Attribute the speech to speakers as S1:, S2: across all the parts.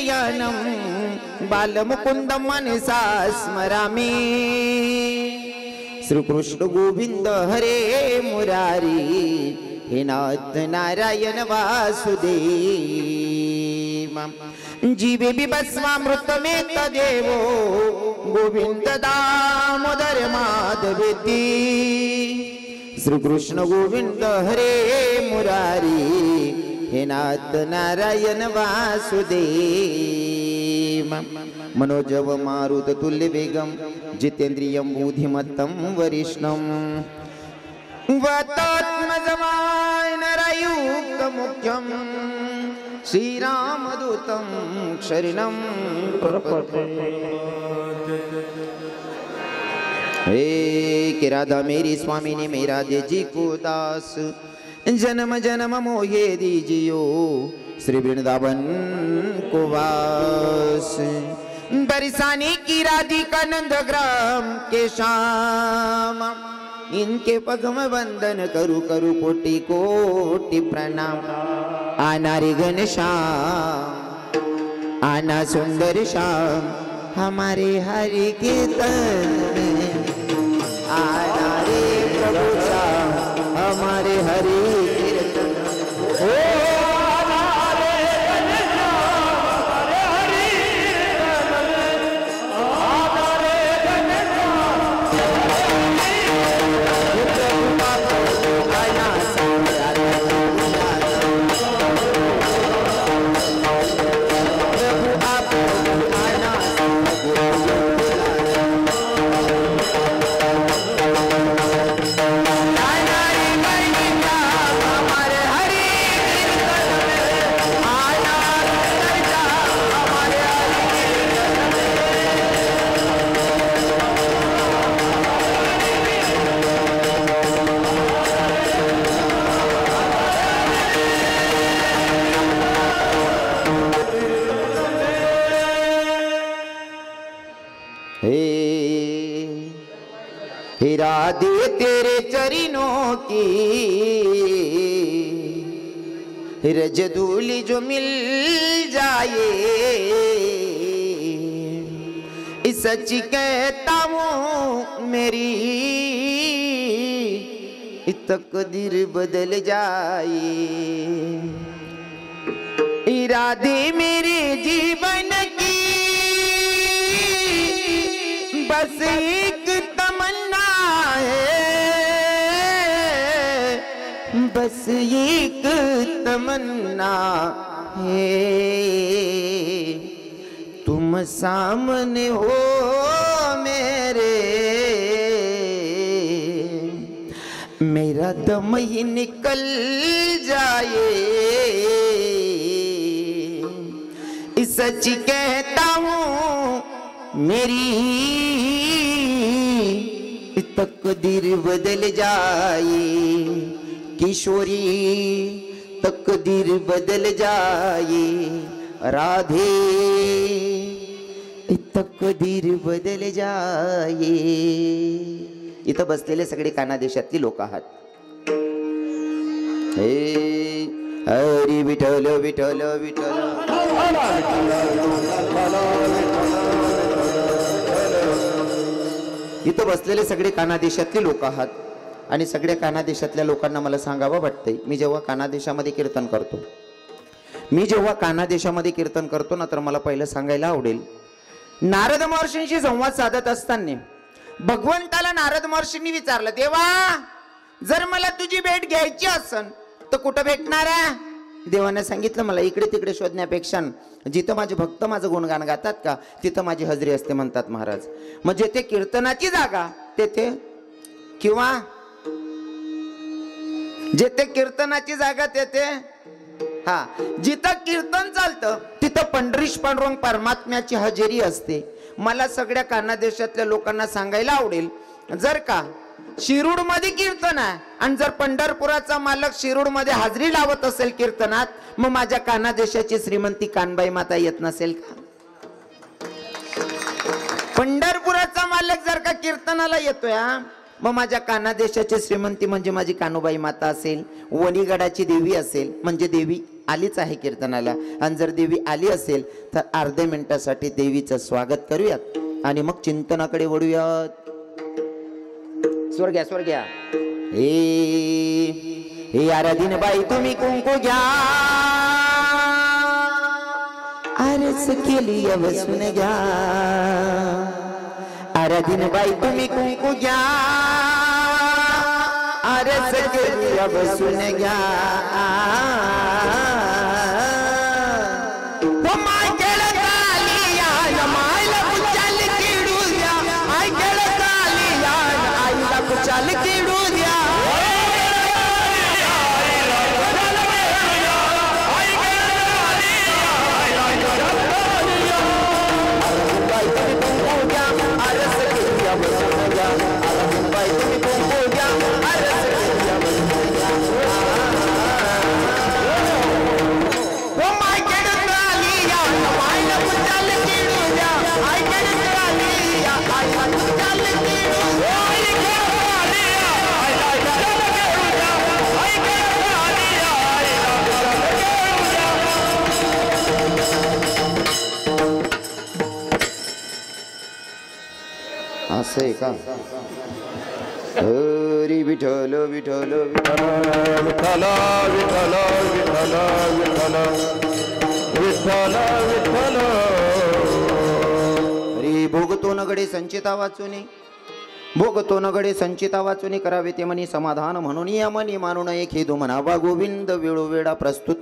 S1: शयनं बालमुकुन्दं मनसा स्मरामि। श्रीकृष्ण गोविंद हरे मुरारी हे नाथ नारायण वासुदेव। जीवे बिभस्मामृत में तदेवो गोविंद दामोदर माधवेति। श्रीकृष्ण गोविंद हरे मुरारी हे नाथ नारायण वासुदेव। मनोजव मारुत तुल्य वेगम जितेन्द्रियं बुद्धिमत्तं वरिष्ठं वतात्मजमाय नरयुक्तमुख्यं श्रीरामदूतं शरणं प्रपद्ये। हे कि राधा मेरी स्वामिनी मेरा दे जी को दास, जन्म जन्म मोहे दीजियो श्री वृंदावन को वास। बरसाने की राधिका नंद ग्राम के श्याम, इनके पगम वंदन करु करु कोटि कोटि प्रणाम। आना रे घनश्याम आना सुंदर श्याम, हमारे हरि के तन में आना रे प्रभु श्याम, हमारे हरि कीर्तन। ओ राधे तेरे चरणों की रज धूलि जो मिल जाए, सच कहता हूँ मेरी तकदीर बदल जाए। इरादे मेरे जीवन की बस एक तमन्ना है, बस एक तमन्ना है, तुम सामने हो मेरे, मेरा दम ही निकल जाए। सच कहता हूँ मेरी तकदीर बदल जाए, किशोरी तकदीर बदल जाए, राधे तकदीर बदल जाए। इथं बसलेले सगळे काना देशातली लोक आहात। हे हरी विठ्ठल विठ्ठल विठ्ठल, इथं बसलेले सगळे काना देशातले लोक आहात आणि सगळ्या काना देशातल्या लोकांना मला सांगावं वाटतंय, मी जेव्हा काना देशामध्ये कीर्तन करतो ना, तर मला पहिलं सांगायला आवडेल, नारद महर्षींशी संवाद साधत असताना भगवंताला नारद महर्षींनी विचारलं, देवा जर मला तुझी भेट घ्यायची असन तर कुठं भेटणार आहे? देवाने सांगितलं, मला इकडे तिकडे शोधण्यापेक्षा जिथं माझे भक्त माझं गुणगान गातात का तिथं माझी हजेरी असते म्हणतात महाराज। मग जेथे कीर्तनाची जागा तेथे, किंवा जेथे कीर्तनाची जागा तेथे, हा जिथं कीर्तन चालतं तिथं पंढरीश पांडुरंग परमात्म्याची हजेरी असते। मला सगळ्या काना देशातल्या लोकांना सांगायला आवडेल, जर का शिरूड मध्ये कीर्तन आहे आणि जर पंढरपुराचा मालक शिरूड मध्ये हाजरी लावत असेल कीर्तनात, मग माझ्या काना देशाची श्रीमंती कानबाई माता येत नसेल का? पंढरपुराचा मालक जर का कीर्तनाला येतोय, मग माझ्या काना देशाची श्रीमंती म्हणजे माझी कानुबाई माता असेल, वणीगडाची देवी असेल म्हणजे देवी आलीच आहे कीर्तनाला, आणि जर देवी आली असेल तर अर्ध्या मिनिटासाठी देवीचं स्वागत करूयात आणि मग चिंतनाकडे वळूयात. स्वर्ग्या हे आराधीन बाई तुम्ही कुंकू घ्या, आरस केली बसून घ्या. आराधीन बाई तुम्ही कुंकू घ्या, आरस केली बसून घ्या. चाल किडू द्या, असं आहे का? हरी विठ्ठल विठ्ठल विठ्ठल विठ्ठल विठ्ठल विठ्ठल विठ्ठल विठ्ठल. हरी भोगतो नगडे संचिता वाचुनी, भोगतो नगडे संचिता वाचुनी, करावे ते मनी समाधान म्हणून या मनी मानून एक हेतू म्हणावा गोविंद. वेळोवेळा प्रस्तुत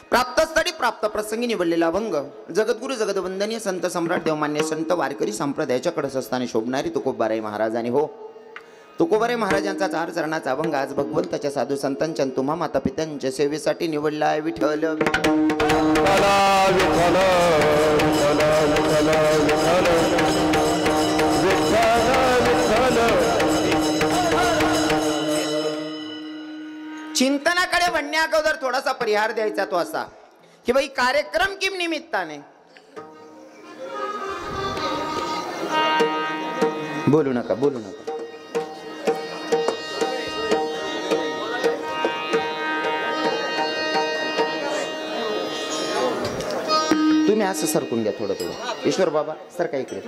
S1: प्राप्तस्थळी प्राप्त प्रसंगी निवडलेला अभंग जगद्गुरु जगदवंदनीय संत सम्राट देवमान्य संत वारकरी संप्रदायाच्या कडसस्थानी शोभणारी तुकोबाराय महाराजांनी हो तुकोबाराय महाराजांचा 4 चरणाचा अभंग आज भगवंताच्या साधू संतांच्या तुम्हा माता पित्यांच्या सेवेसाठी निवडला आहे. विठ्ठल चिंतनाकडे वळण्या अगोदर थोडासा परिहार द्यायचा तो असा की भाई कार्यक्रम किम निमित्ताने बोलू नका. तुम्ही असं सरकून घ्या थोडं. ईश्वर बाबा सरका इकडे,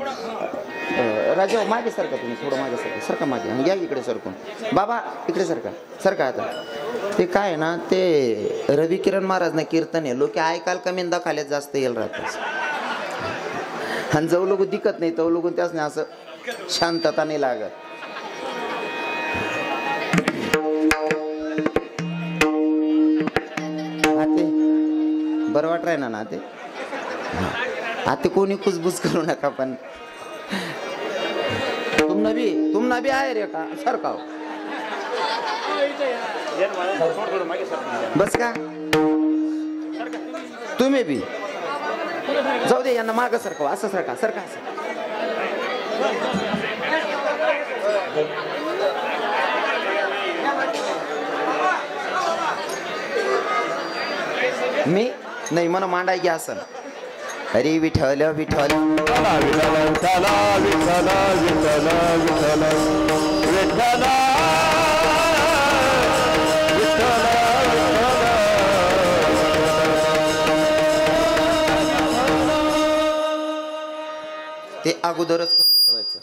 S1: राजा मागे सरका, तुम्ही थोडं मागे सरका मागे घ्या इकडे सरकून. बाबा इकडे सरका आता. ते काय ना ते रवी किरण महाराज ना कीर्तन आहे, लोक ऐकाल कमी दाखाल्यात जास्त येईल राहतात, आणि जो लोक दिकत नाही तो लोक त्याच नाही असं शांतता नाही लागत. बरं वाट राही ना ते आता कोणी कुसबुस करू नका. पण तुम नबी आहे रे का सरकाव बस का तुम्ही बी जाऊ दे यांना माग सरकाव. असं सरका मी नाही मला मांडाय घ्या असं. हरी विठ्ठल विठ्ठल ते अगोदरच ठेवायचं.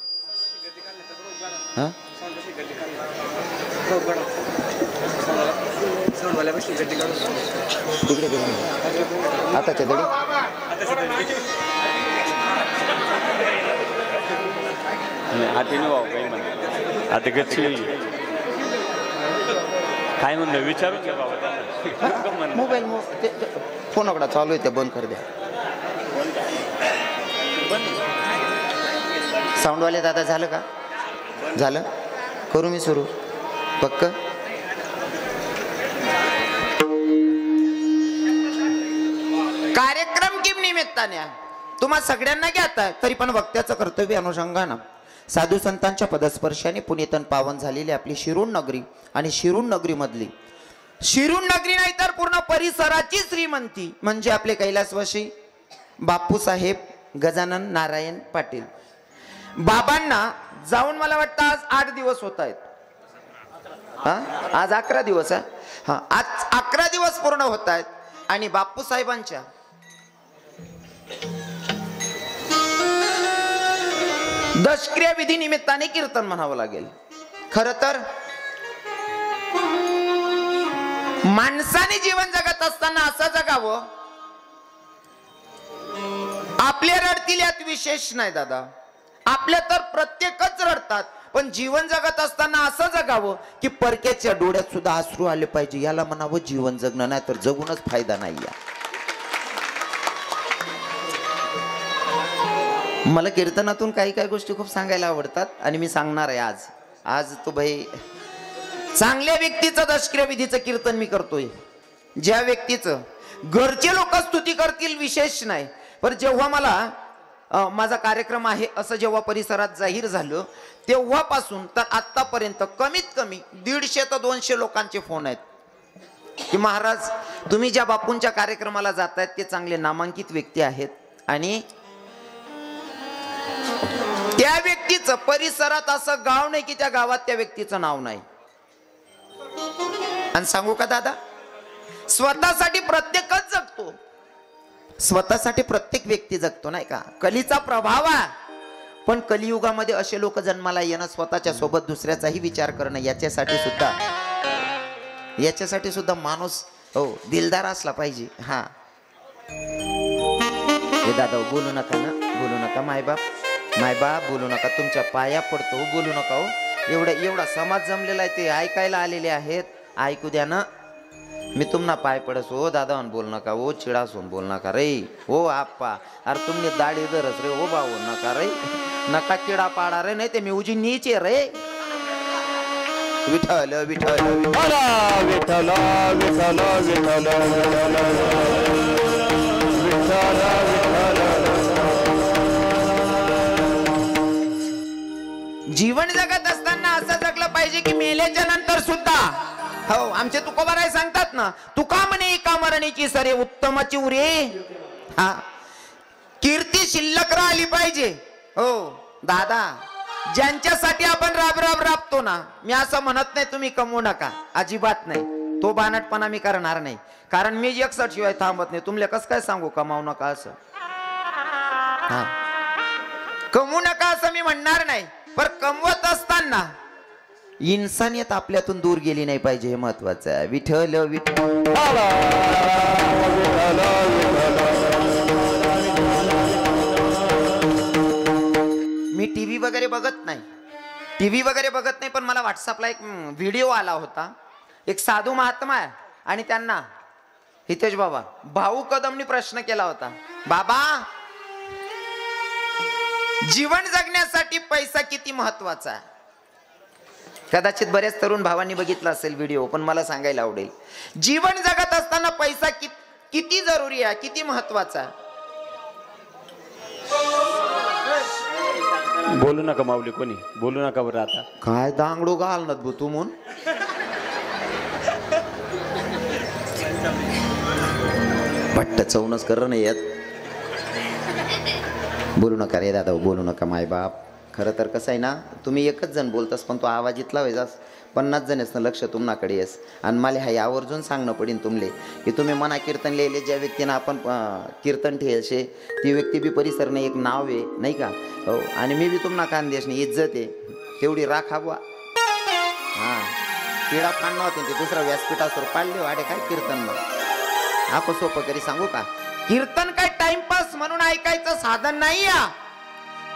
S1: तिकडे आताच्या दडी
S2: आता काय म्हणलं विचारून घ्या बाबा.
S1: मोबाईल फोन आकडा चालू आहे ते बंद कर द्या. साऊंडवाले दादा झालं का? झालं करू मी सुरू पक्क. कार्यक्रम किम निमित्ताने तुम्हा सगळ्यांना घ्यात तरी पण वक्त्याचं कर्तव्य अनुषंगानं साधू संतांच्या पदस्पर्शाने पुणेतन पावन झालेली आपली शिरूर नगरी आणि शिरूर नगरी मधली शिरूर नगरी नाही तर पूर्ण परिसराची श्रीमंती म्हणजे आपले कैलासवासी बापूसाहेब गजानन नारायण पाटील. बाबांना जाऊन मला वाटतं आज 8 दिवस होत आहेत. आज 11 दिवस आहे. आज 11 दिवस पूर्ण होत आहेत. आणि बापूसाहेबांच्या दशक्रिया विधी निमित्ताने कीर्तन म्हणावं लागेल. खर तर माणसाने जीवन जगत असताना असं जगावं, आपले रडतील यात विशेष नाही दादा, आपल्या तर प्रत्येकच रडतात, पण जीवन जगत असताना असं जगावं की परक्याच्या डोळ्यात सुद्धा अश्रू आले पाहिजे, याला म्हणावं जीवन जगणं, नाही तर जगूनच फायदा नाही. मला कीर्तनातून काही काही गोष्टी खूप सांगायला आवडतात आणि मी सांगणार आहे आज. आज तो भाई चांगल्या व्यक्तीचं दशक्रिया विधीचं कीर्तन मी करतोय, ज्या व्यक्तीचं घरचे लोक स्तुती करतील विशेष नाही, पण जेव्हा मला माझा कार्यक्रम आहे असं जेव्हा परिसरात जाहीर झालं तेव्हापासून तर आतापर्यंत कमीत कमी 150 ते 200 लोकांचे फोन आहेत की महाराज तुम्ही ज्या बापूंच्या कार्यक्रमाला जातायत ते चांगले नामांकित व्यक्ती आहेत आणि त्या व्यक्तीचं परिसरात असं गाव नाही की त्या गावात त्या व्यक्तीचं नाव नाही. आणि सांगू का दादा, स्वतःसाठी प्रत्येकच जगतो, स्वतःसाठी प्रत्येक व्यक्ती जगतो नाही का, कलीचा प्रभाव आहे. पण कलियुगामध्ये असे लोक जन्माला येणं, स्वतःच्या सोबत दुसऱ्याचाही विचार करणं, याच्यासाठी सुद्धा माणूस हो दिलदार असला पाहिजे. हा हे दादा बोलू नका ना, बोलू नका, मायबाप बोलू नका, तुमच्या पाया पडतो, बोलू नका हो. एवढा समाज जमलेला आहे, ते ऐकायला आलेले आहेत, ऐकू द्या ना. मी तुम्हाला पाय पडस हो दादा, बोल नका हो, चिडासून बोल नका रे हो आप्पा, अरे तुमने दाढी धरस रे हो भाऊ, नका रे, नका किडा पाडा रे, नाही ते मी उजी नीचे रे. विठ्ठल विठ्ठल विठ्ठल विठ्ठल विठ्ठल जीवन जगत असताना असं जगलं पाहिजे की मेल्याच्या नंतर सुद्धा हो. आमचे तुकोबाराय सांगतात ना, तुका म्हणे एका मरणीची सरे उत्तमाची उरे. हा कीर्ती शिल्लक राहिली पाहिजे हो दादा. ज्यांच्यासाठी आपण राबतो ना, मी असं म्हणत नाही तुम्ही कमवू नका, अजिबात नाही, तो बानटपणा मी करणार नाही, कारण मी 61 शिवाय थांबत नाही. तुमले कसं काय सांगू कमावू नका असं, हा कमवू नका असं मी म्हणणार नाही, पण कमवत असताना इन्सानियत आपल्यातून दूर गेली नाही पाहिजे, हे महत्वाचं आहे. विठ्ठल विठ्ठल. मी टीव्ही वगैरे बघत नाही, पण मला व्हॉट्सअपला एक व्हिडिओ आला होता. एक साधू महात्मा आहे आणि त्यांना हितेश बाबा भाऊ कदमनी प्रश्न केला होता, बाबा जीवन जगण्यासाठी पैसा किती महत्वाचा आहे. कदाचित बरेच तरुण भावांनी बघितला असेल व्हिडिओ, पण मला सांगायला आवडेल, जीवन जगत असताना पैसा किती जरुरी आहे, किती महत्वाचा आहे.
S2: बोलू नका माऊली, कोणी बोलू नका बरं. आता
S1: काय दांगडू घालणार बो तू म्हणून, भट्ट चौनच कर नाही येत. बोलू नका रे दादा, बोलू नका मायबाप. खरं तर कसं आहे ना, तुम्ही एकच जण बोलतास पण तो आवाज इतला व्हायचास, 50 जण ना लक्ष तुम्हाकडे येस. आणि मला ह्या आवर्जून सांगणं पडेल तुमले की तुम्ही मना कीर्तन लिहिले, ज्या व्यक्तीनं आपण कीर्तन ठेवशे ती व्यक्ती बी परिसरने एक नाव आहे नाही का हो. आणि मी बी तुम्हाला खानदेश नाही इज्जत आहे तेवढी राखावा. हां किडा फाडणं होते ते दुसरा व्यासपीठासवर पाडले वाडे काय कीर्तन मग आपण सोपं करी सांगू का. कीर्तन काय टाइमपास म्हणून ऐकायचं साधन नाही.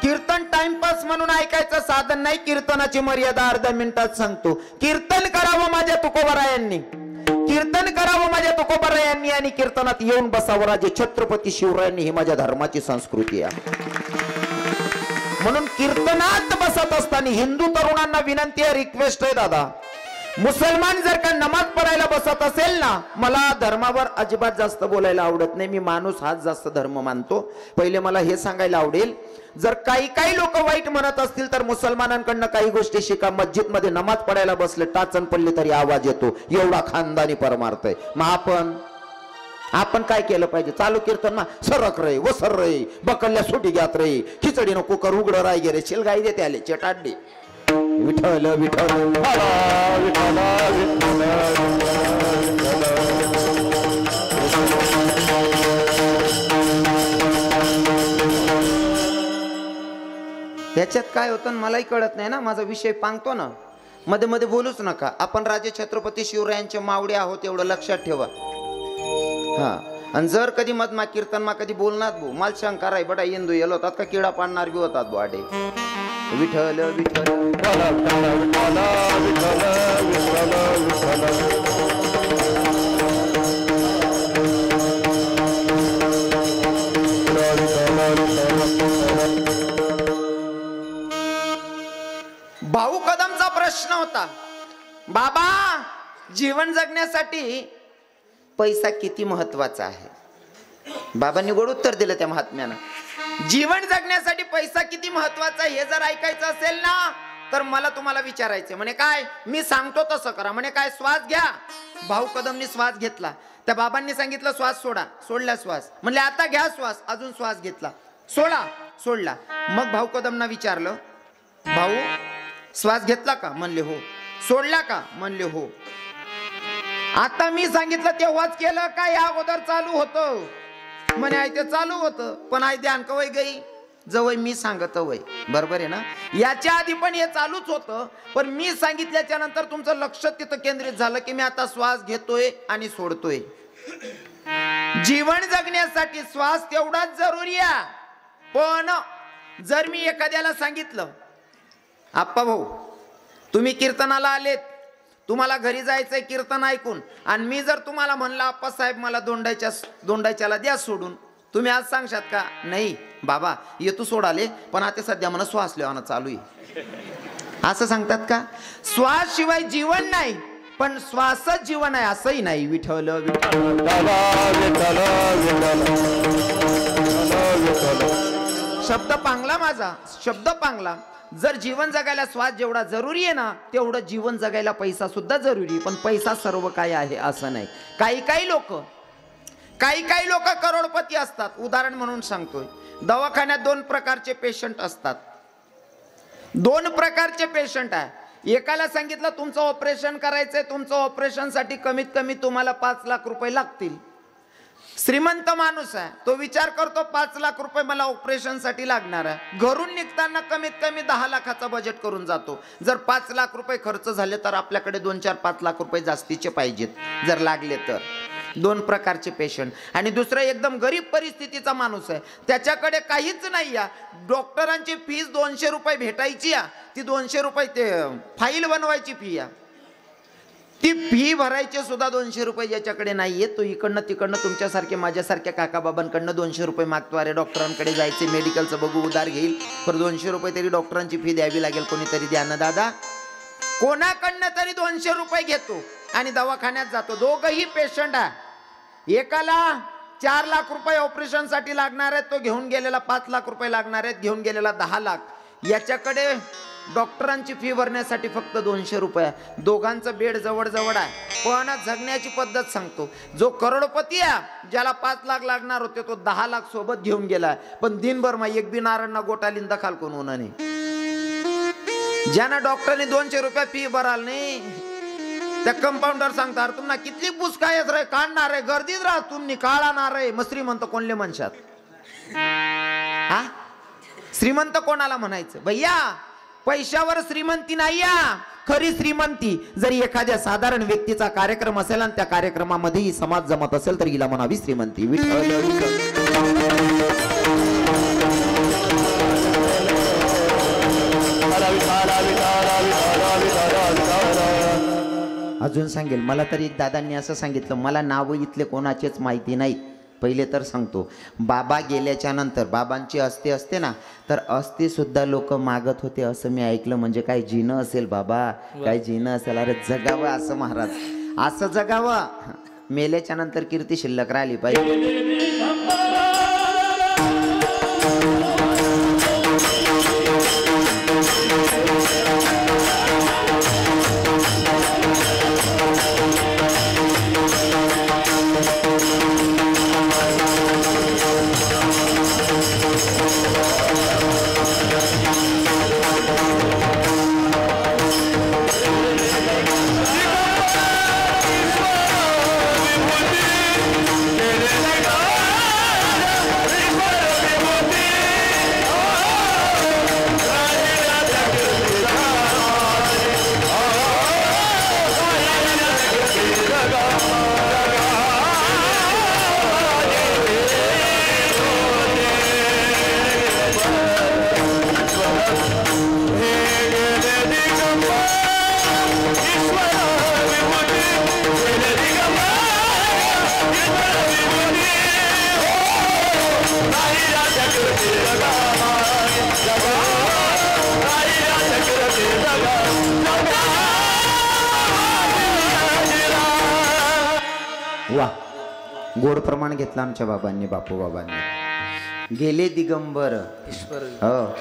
S1: कीर्तन टाइमपास म्हणून ऐकायचं साधन नाही. कीर्तनाची मर्यादा अर्ध्या मिनिटात सांगतो. कीर्तन करावं माझ्या तुकोबारायांनी, कीर्तन करावं माझ्या तुकोबारायांनी आणि कीर्तनात येऊन बसावं राजे छत्रपती शिवरायांनी. ही माझ्या धर्माची संस्कृती आहे. म्हणून कीर्तनात बसत असताना हिंदू तरुणांना विनंती आहे, रिक्वेस्ट आहे दादा, मुसलमान जर का नमाज पढायला बसत असेल ना, मला धर्मावर अजिबात जास्त बोलायला आवडत नाही. मी माणूस हाच जास्त धर्म मानतो. पहिले मला हे सांगायला आवडेल, जर काही लोक वाईट म्हणत असतील तर मुसलमानांकडनं काही गोष्टी शिका. मस्जिद मध्ये नमाज पढायला बसले टाचन पडली तरी आवाज येतो, एवढा खानदानी परमार्थ आहे. मग आपण काय केलं पाहिजे, चालू कीर्तन ना सरक रे वसर रे बकल्ल्या सुटी घ्यात रे खिचडी नको कर उघड राय गे रे शिलगाई देते आले चेटाडली. विठ्ठल विठ्ठल विठ्ठल विठ्ठल त्याच्यात काय होतं मलाही कळत नाही ना, माझा विषय पांगतो ना, मध्ये मध्ये बोलूच नका. आपण राजे छत्रपती शिवरायांचे मावडे आहोत एवढं लक्षात ठेवा. हा, आणि जर कधी मधमा कीर्तन मा कधी बोलणार भो माल शंकर आहे बडा इंदू येलो होतात का किडा पाडणार बी होतात बो आडे. विठ्ठल विठ्ठल भाऊ कदमचा प्रश्न होता, बाबा जीवन जगण्यासाठी पैसा किती महत्वाचा आहे. बाबांनी गोड उत्तर दिलं त्या महात्म्यानं. जीवन जगण्यासाठी पैसा किती महत्वाचा हे जर ऐकायचं असेल ना तर मला तुम्हाला विचारायचं. म्हणे काय, मी सांगतो तसं करा. म्हणे काय, श्वास घ्या. भाऊ कदमनी श्वास घेतला. त्या बाबांनी सांगितलं श्वास सोडा. सोडला श्वास. म्हणले आता घ्या श्वास. अजून श्वास घेतला. सोडा. सोडला. मग भाऊ कदमना विचारलं, भाऊ श्वास घेतला का? म्हणले हो. सोडला का? म्हणले हो. आता मी सांगितलं तेव्हाच केलं का या अगोदर चालू होतं? म्हणे आहे ते चालू होतं, पण आहे ध्यान कवय गई जवळ मी सांगत वय. बरोबर आहे ना. याच्या आधी पण हे चालूच होतं, पण मी सांगितल्याच्या नंतर तुमचं लक्ष तिथं केंद्रित झालं की मी आता श्वास घेतोय आणि सोडतोय. जीवन जगण्यासाठी श्वास तेवढाच जरुरी आहे. पण जर मी एखाद्याला सांगितलं, आप्पा भाऊ तुम्ही कीर्तनाला आलेत, तुम्हाला घरी जायचंय कीर्तन ऐकून, आणि मी जर तुम्हाला म्हणलं आप्पा साहेब मला दोंडाच्याला द्या सोडून, तुम्ही आज सांगशात का? नाही बाबा ये तू सोडाले, पण आता सध्या मला श्वास लेवाना चालू आहे, असं सांगतात का? श्वास शिवाय जीवन नाही, पण श्वासच जीवन आहे असंही नाही. विठ्ठल विठ्ठल शब्द पांगला माझा, शब्द पांगला. जर जीवन जगायला श्वास जेवढा जरुरी आहे ना तेवढं जीवन जगायला पैसा सुद्धा जरुरी. पण पैसा सर्व काय आहे असं नाही. काही काही लोक करोडपती असतात. उदाहरण म्हणून सांगतोय, दवाखान्यात दोन प्रकारचे पेशंट असतात. दोन प्रकारचे पेशंट आहे. एकाला सांगितलं तुमचं ऑपरेशन करायचंय, तुमचं ऑपरेशन साठी कमीत कमी तुम्हाला 5 लाख रुपये लागतील. श्रीमंत माणूस आहे, तो विचार करतो 5 लाख रुपये मला ऑपरेशन साठी लागणार आहे. घरून निघताना कमीत कमी 10 लाखाचा बजेट करून जातो. जर 5 लाख रुपये खर्च झाले तर आपल्याकडे 2-4-5 लाख रुपये जास्तीचे पाहिजेत जर लागले तर. दोन प्रकारचे पेशंट. आणि दुसरा एकदम गरीब परिस्थितीचा माणूस आहे, त्याच्याकडे काहीच नाही या. डॉक्टरांची फीस 200 रुपये भेटायची या, ती 200 रुपये ते फाईल बनवायची फी या, ती फी भरायचे सुद्धा 200 रुपये ज्याच्याकडे नाहीये तो इकडनं तिकडनं तुमच्यासारखे माझ्यासारख्या काकाबाबांकडनं 200 रुपये मागतो. अरे डॉक्टरांकडे जायचे, मेडिकलचं बघू उधार घेईल, पर 200 रुपये तरी डॉक्टरांची फी द्यावी लागेल, कोणीतरी द्या ना दादा. कोणाकडनं तरी 200 रुपये घेतो आणि दवाखान्यात जातो. दोघही पेशंट आहे. एकाला 4 लाख रुपये ऑपरेशन साठी लागणार आहेत, तो घेऊन गेलेला 5 लाख रुपये लागणार आहेत, घेऊन गेलेला 10 लाख. याच्याकडे डॉक्टरांची फी भरण्यासाठी फक्त 200 रुपये. दोघांचं बेड जवळ जवळ आहे, पण जगण्याची पद्धत सांगतो. जो करोडपती आहे, ज्याला 5 लाख लागणार होते, तो 10 लाख सोबत घेऊन गेला, पण दिनभर मा एक बी नारायणना गोटालीन दखाल कोण होणार नाही. ज्यांना डॉक्टरने 200 रुपये फी भराल नाही, त्या कंपाऊंडर सांगतात तुम्हाला कितली पुसकायच रे काढणार आहे, गर्दीत राहा तुम्ही काढणार आहे. मग श्रीमंत कोणले म्हणशात? हा, श्रीमंत कोणाला म्हणायचं? भैया पैशावर श्रीमंती नाही या. खरी श्रीमंती जरी एखाद्या साधारण व्यक्तीचा कार्यक्रम असेल आणि त्या कार्यक्रमामध्येही समाज जमत असेल तर हिला म्हणावी श्रीमंती. अजून सांगेल. मला तरी एक दादांनी असं सांगितलं, मला नाव इथले कोणाचेच माहिती नाहीत. पहिले तर सांगतो, बाबा गेल्याच्या नंतर बाबांची अस्थी असते ना, तर अस्थी सुद्धा लोक मागत होते असं मी ऐकलं. म्हणजे काय जिनं असेल बाबा, काय जिनं असेल. अरे जगावं असं महाराज, असं जगावं. मेल्याच्या नंतर कीर्ती शिल्लक राहिली पाहिजे. वा, गोड प्रमाण घेतलं आमच्या बाबांनी, बापू बाबांनी. गेले दिगंबर. हो,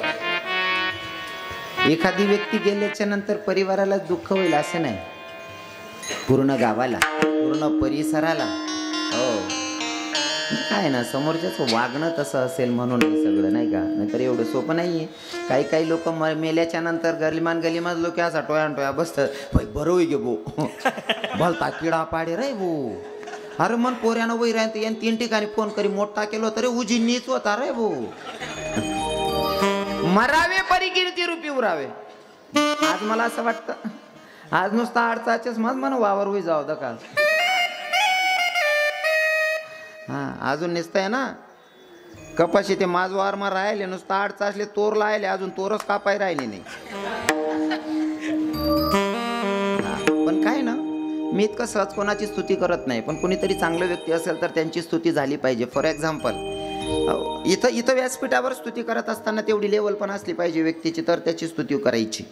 S1: एखादी व्यक्ती गेल्याच्या नंतर परिवाराला दुःख होईल असं नाही, पूर्ण गावाला, पूर्ण परिसराला. हो, काय ना, समोरच्याच वागणं तसं असेल म्हणून हे सगळं, नाही का? नाहीतर एवढं सोपं नाहीये. काही काही लोक मेल्याच्या नंतर गलिमान लोक असा टोया बसतात, बरं होई गे भो, भलता किडा पाडे रे भो. अरे मन पोऱ्यानं वही राहते, यांनी 3 ठिकाणी फोन करी मोठा केलो तरी उजी नीच होता रे भो. मरावे परी कीर्ती रूपी उरावे. आज मला असं वाटतं, आज नुसता अडचाचेच मग म्हणून वावर होई जाऊ द का. हा, अजून निसतंय ना कपाशी ते माझ वारमा राहिले, नुसतं 8 तासले तोर लायले, अजून तोरच कापाय राहिली नाही. पण काय ना, मी इतकं सहज कोणाची स्तुती करत नाही, पण कोणीतरी चांगलं व्यक्ती असेल तर त्यांची स्तुती झाली पाहिजे. फॉर एक्झाम्पल, इथं व्यासपीठावर स्तुती करत असताना तेवढी लेवल पण असली पाहिजे व्यक्तीची, तर त्याची स्तुती करायची.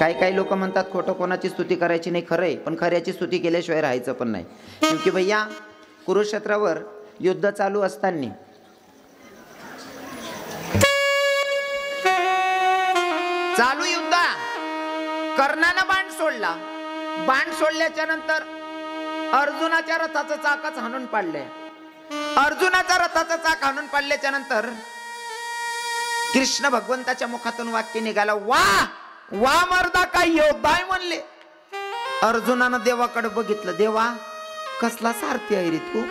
S1: काही लोक म्हणतात खोटं कोणाची स्तुती करायची नाही. खरंय, पण खऱ्याची स्तुती केल्याशिवाय राहायचं पण नाही. क्योंकि भैया, कुरुक्षेत्रावर युद्ध चालू असताना चालू युद्ध कर्णानं बाण सोडला. बाण सोडल्याच्या नंतर अर्जुनाच्या रथाचं चाकच हाणून पाडले. अर्जुनाचा रथाचं चाक हाणून पाडल्याच्या नंतर कृष्ण भगवंताच्या मुखातून वाक्य निघाला, वा वा मर्दा, काय योद्धाय म्हणले. अर्जुनानं देवाकडे बघितलं, देवा कसला सारथी आहे रे तू.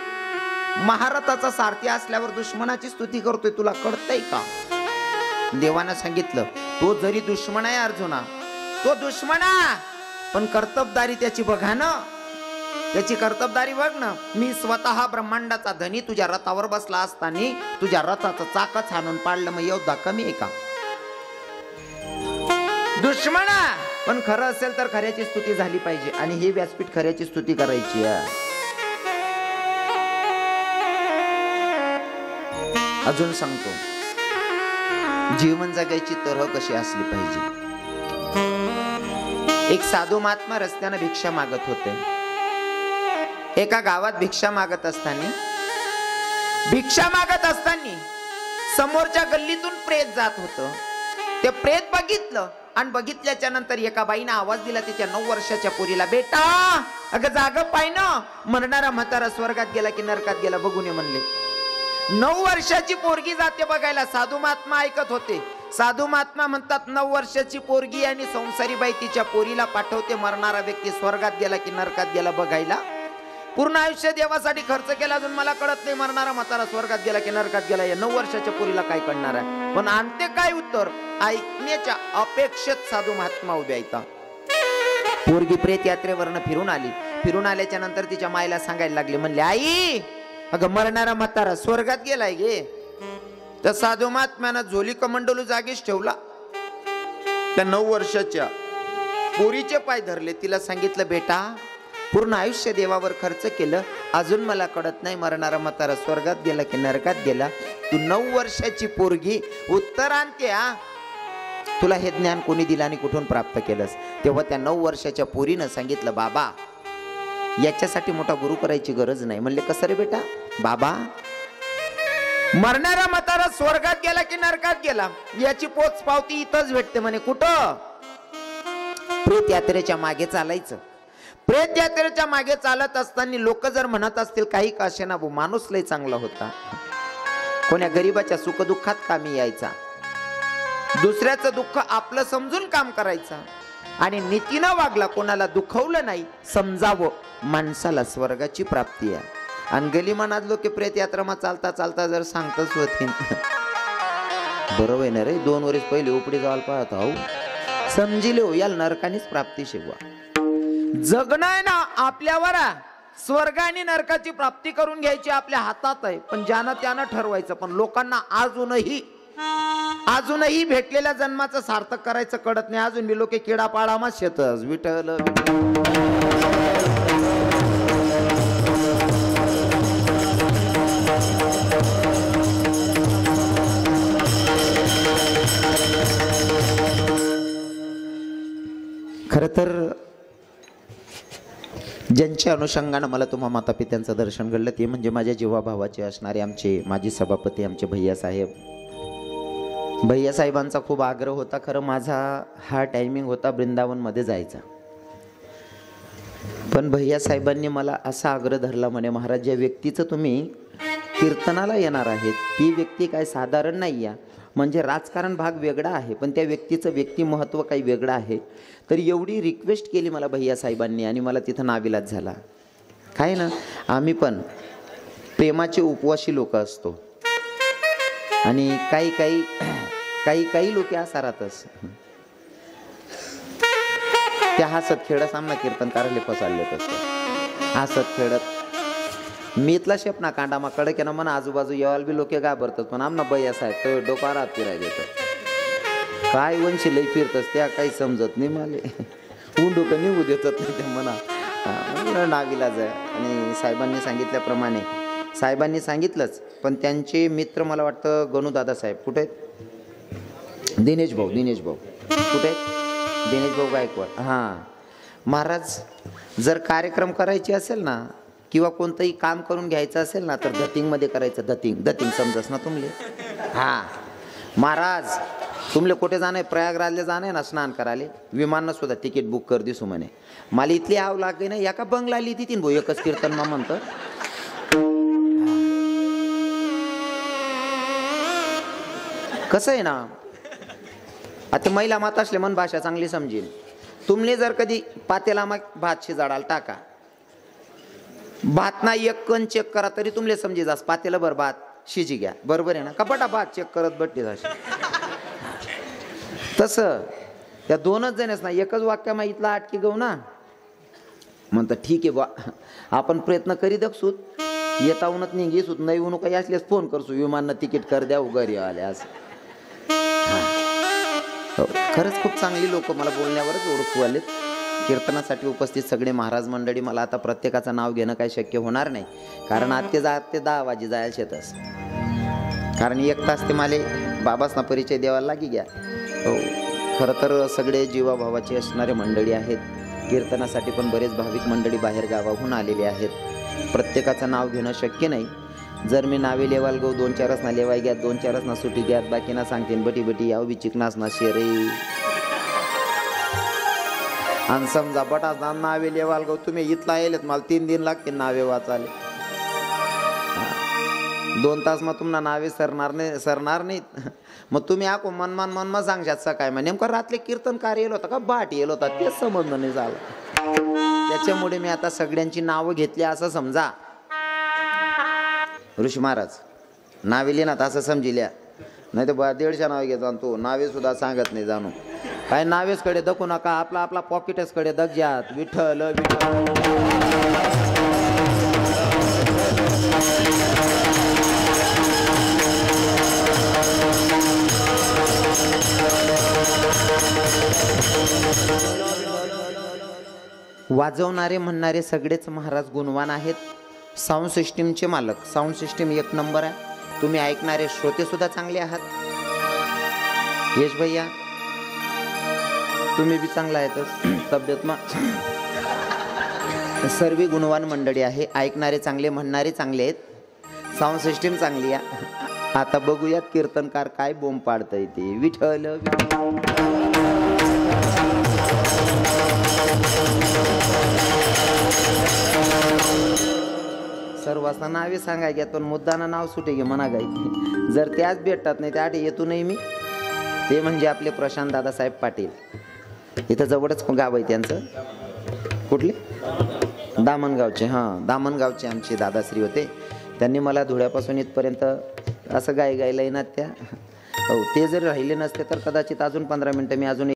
S1: महारथाचा सारथी असल्यावर दुश्मनाची स्तुती करतोय, तुला कळतंय का. देवानं सांगितलं, तो जरी दुश्मन आहे अर्जुना, तो दुश्मना, पण कर्तबदारी त्याची बघा ना, त्याची कर्तबदारी बघ ना. मी स्वतः ब्रह्मांडाचा धनी तुझ्या रथावर बसला असताना तुझ्या रथाचं चाकच हाणून पाडलं, मग योद्धा कमी आहे का. दुश्मना, पण खरं असेल तर खऱ्याची स्तुती झाली पाहिजे, आणि हे व्यासपीठ खऱ्याची स्तुती करायची आहे. अजून सांगतो, जीवन जगायची तऱ्हा कशी असली पाहिजे. एक साधू महात्मा रस्त्याने भिक्षा मागत होते. एका गावात भिक्षा मागत असताना समोरच्या गल्लीतून प्रेत जात होतं. ते प्रेत बघितलं, आणि बघितल्याच्या नंतर एका बाईने आवाज दिला तिच्या 9 वर्षाच्या पोरीला, बेटा अगं जाग पाय ना, मरणारा म्हातारा स्वर्गात गेला की नरकात गेला, बघून ये म्हणले. 9 वर्षाची पोरगी जाते बघायला. साधू महात्मा ऐकत होते. साधू महात्मा म्हणतात, 9 वर्षाची पोरगी आणि संसारी बाई तिच्या पोरीला पाठवते, मरणारा व्यक्ती स्वर्गात गेला की नरकात गेला बघायला. पूर्ण आयुष्य देवासाठी खर्च केला, अजून मला कळत नाही मरणारा म्हातारा स्वर्गात गेला की नरकात गेला, या 9 वर्षाच्या पोरीला काय कळणार आहे. पण आणते काय उत्तर, ऐकण्याच्या अपेक्षेत साधू महात्मा उभे आहेत. पोरगी प्रेत यात्रेवरनं फिरून आली. फिरून आल्याच्या नंतर तिच्या मायला सांगायला लागले, म्हणले, आई अगं मरणारा म्हातारा स्वर्गात गेलाय गे. त्या साधू महात्म्यानं झोली कमंडलू जागीच ठेवला. त्या 9 वर्षाच्या पोरीचे पाय धरले. तिला सांगितलं, बेटा पूर्ण आयुष्य देवावर खर्च केलं, अजून मला कळत नाही मरणारा म्हातारा स्वर्गात गेला की नरकात गेला. तू 9 वर्षाची पोरगी उत्तर आणते. तुला हे ज्ञान कोणी दिलं आणि कुठून प्राप्त केलंस. तेव्हा त्या 9 वर्षाच्या पोरीनं सांगितलं, बाबा याच्यासाठी मोठा गुरु करायची गरज नाही. म्हणले, कसं रे बेटा. बाबा मरणारा म्हातारा स्वर्गात गेला की नरकात गेला याची पोच पावती इथंच भेटते म्हणे. कुठं. प्रेत यात्रेच्या मागे चालायचं. प्रेत यात्रेच्या मागे चालत असताना लोक जर म्हणत असतील काही का असेना, माणूस लय चांगला होता, कोण्या गरीबाच्या सुखदुःखात कामी यायचा, दुसऱ्याचं दुःख आपलं समजून काम करायचा, आणि नीतीनं वागला, कोणाला दुखवलं नाही, समजावं, माणसाला स्वर्गाची प्राप्ती आहे. आणि गली मनात लोक प्रेत यात्रा चालता चालता जर सांगतच होती, बरोबर ना रे, 2 वर्ष पहिले उपडी जायला पाहत आहो, समजिले हो याला नरकानीच प्राप्ती शिकवा. जगणं आहे ना आपल्यावर, स्वर्ग आणि नरकाची प्राप्ती करून घ्यायची आपल्या हातात आहे, पण ज्यानं त्यानं ठरवायचं. पण लोकांना अजूनही भेटलेल्या जन्माचं सार्थक करायचं कळत नाही. अजून मी लोक किडा पाडामा शेतच विठ्ठल. खर तर ज्यांच्या अनुषंगानं मला तुम्हा मातापित्यांचं दर्शन घडलं ते म्हणजे माझ्या जीवाभावाचे असणारे आमचे माजी सभापती आमचे भैयासाहेब. भैयासाहेबांचा खूप आग्रह होता. खरं माझा हा टायमिंग होता वृंदावनमध्ये जायचा, पण भैयासाहेबांनी मला असा आग्रह धरला, म्हणे महाराज ज्या व्यक्तीचं तुम्ही कीर्तनाला येणार आहेत ती व्यक्ती काय साधारण नाही आहे, म्हणजे राजकारण भाग वेगळा आहे पण त्या व्यक्तीचं व्यक्तिमहत्व काही वेगळं आहे. तर एवढी रिक्वेस्ट केली मला भैयासाहेबांनी आणि मला तिथं नाविलाज झाला. काय ना, आम्ही पण प्रेमाचे उपवासी लोक असतो आणि काही लोक असा राहतच त्या हसत खेळत सामना कीर्तन करायला पसारलेत असतो. हसत खेळत मी इथला शेप ना कांडा मा कडक ना म्हणा आजूबाजू यावाल बी लोक घाबरतात, पण आमना भैया साहेब तो डोका रात फिरायला येतात. काय वंशी लई फिरतस त्या काही समजत नाही मला, उंडू का निघू देतात नाही ते म्हणा. नाविलाज आहे. आणि साहेबांनी सांगितल्याप्रमाणे साहेबांनी सांगितलंच, पण त्यांचे मित्र मला वाटतं गणूदादा साहेब कुठे आहेत, दिनेश भाऊ कुठे आहेत, दिनेश भाऊ गायकवाड. हां महाराज जर कार्यक्रम करायचे असेल ना किंवा कोणतंही काम करून घ्यायचं असेल ना तर धतिंगमध्ये करायचं. धतिंग समजस ना तुमले. हां महाराज तुमले कुठे जाणं आहे, प्रयागराजला जाणं आहे ना स्नान करायला, विमाननं सुद्धा तिकीट बुक कर दिसू म्हणे. मला इथली आव लागली ना एका बंगला आली ती तीन भाऊ एकच कीर्तन मा म्हणतं. कसं आहे ना, आता महिला माता असले मन भाषा चांगली समजेल. तुमले जर कधी पातेला मग भात शिजाडाल टाका, भात ना एक कण चेक करा तरी तुमले समजे जास पातेला भर भात शिजी घ्या, बरोबर आहे ना, कपाटा भात चेक करत बट्टी जाशी. तसं त्या दोनच जणच ना एकच वाक्या मा इथला आटकी गऊ ना म्हणतं ठीक आहे बा आपण प्रयत्न करीत असूत, येता उन्हात निघीसूत नाही उन्हू काही असल्यास फोन करसू, विमाननं तिकीट कर द्या घरी आले असं. खरंच खूप चांगली लोक मला बोलण्यावरच ओळखू आलेत. कीर्तनासाठी उपस्थित सगळे महाराज मंडळी, मला आता प्रत्येकाचं नाव घेणं काही शक्य होणार नाही, कारण आज ते 10 वाजे जायला शेतस, कारण 1 तास ते माले बाबासना परिचय द्यावा लागी घ्या. हो खरं तर सगळे जीवाभावाचे असणारे मंडळी आहेत. कीर्तनासाठी पण बरेच भाविक मंडळी बाहेर गावाहून आलेले आहेत. प्रत्येकाचं नाव घेणं शक्य नाही. जर मी नावे लेवाल गो 2-4 ना लेवाय घ्यात, 2-4 ना सुटी घ्यात, बाकी ना सांगते बटी याव बी चिकनास ना शेरे आणि समजा बटास ना नावे लेवाल गो तुम्ही इथला येलेत मला 3 दिन लागते नावे वाचाले. 2 तास मग तुम्हाला नावे सरणार नाहीत. मग तुम्ही आको मनमा सांगशात सकाळ मग नेमकं रात्री कीर्तन कार्य येलो होता का बाट येलो होता तेच समजणं नाही झालं. त्याच्यामुळे मी आता सगळ्यांची नावं घेतली असं समजा. ऋषी महाराज नावे लिहिणार असं समजिल्या, नाही तर 150 नावे घेतो आणि तो नावे सुद्धा सांगत नाही जाणू. काय नावेच कडे दखू नका, आपला पॉकेटच कडे दख ज्यात विठ्ठल वाजवणारे म्हणणारे सगळेच महाराज गुणवान आहेत. साऊंड सिस्टीमचे मालक, साऊंड सिस्टीम 1 नंबर आहे. तुम्ही ऐकणारे श्रोते सुद्धा चांगले आहात. यश भैया तुम्ही बी चांगला आहेतच तब्येत मा. सर्व गुणवान मंडळी आहे. ऐकणारे चांगले, म्हणणारे चांगले आहेत, साऊंड सिस्टीम चांगली आहे. आता बघूयात कीर्तनकार काय बोंब पाडता ते. विठ्ठल सर्वांना नावे सांगाय घ्या, पण मुद्दाना नाव सुटे घे म्हणा गाय. जर त्याच भेटतात नाही त्या येतो नाही मी. ते म्हणजे आपले प्रशांत दादासाहेब पाटील, इथं जवळच गाव आहे त्यांचं. कुठले? दामणगावचे. हां दामणगावचे आमचे दादाश्री होते. त्यांनी मला धुळ्यापासून इथपर्यंत असं गायला येणार त्या. हो ते जर राहिले नसते तर कदाचित अजून 15 मिनटं मी अजून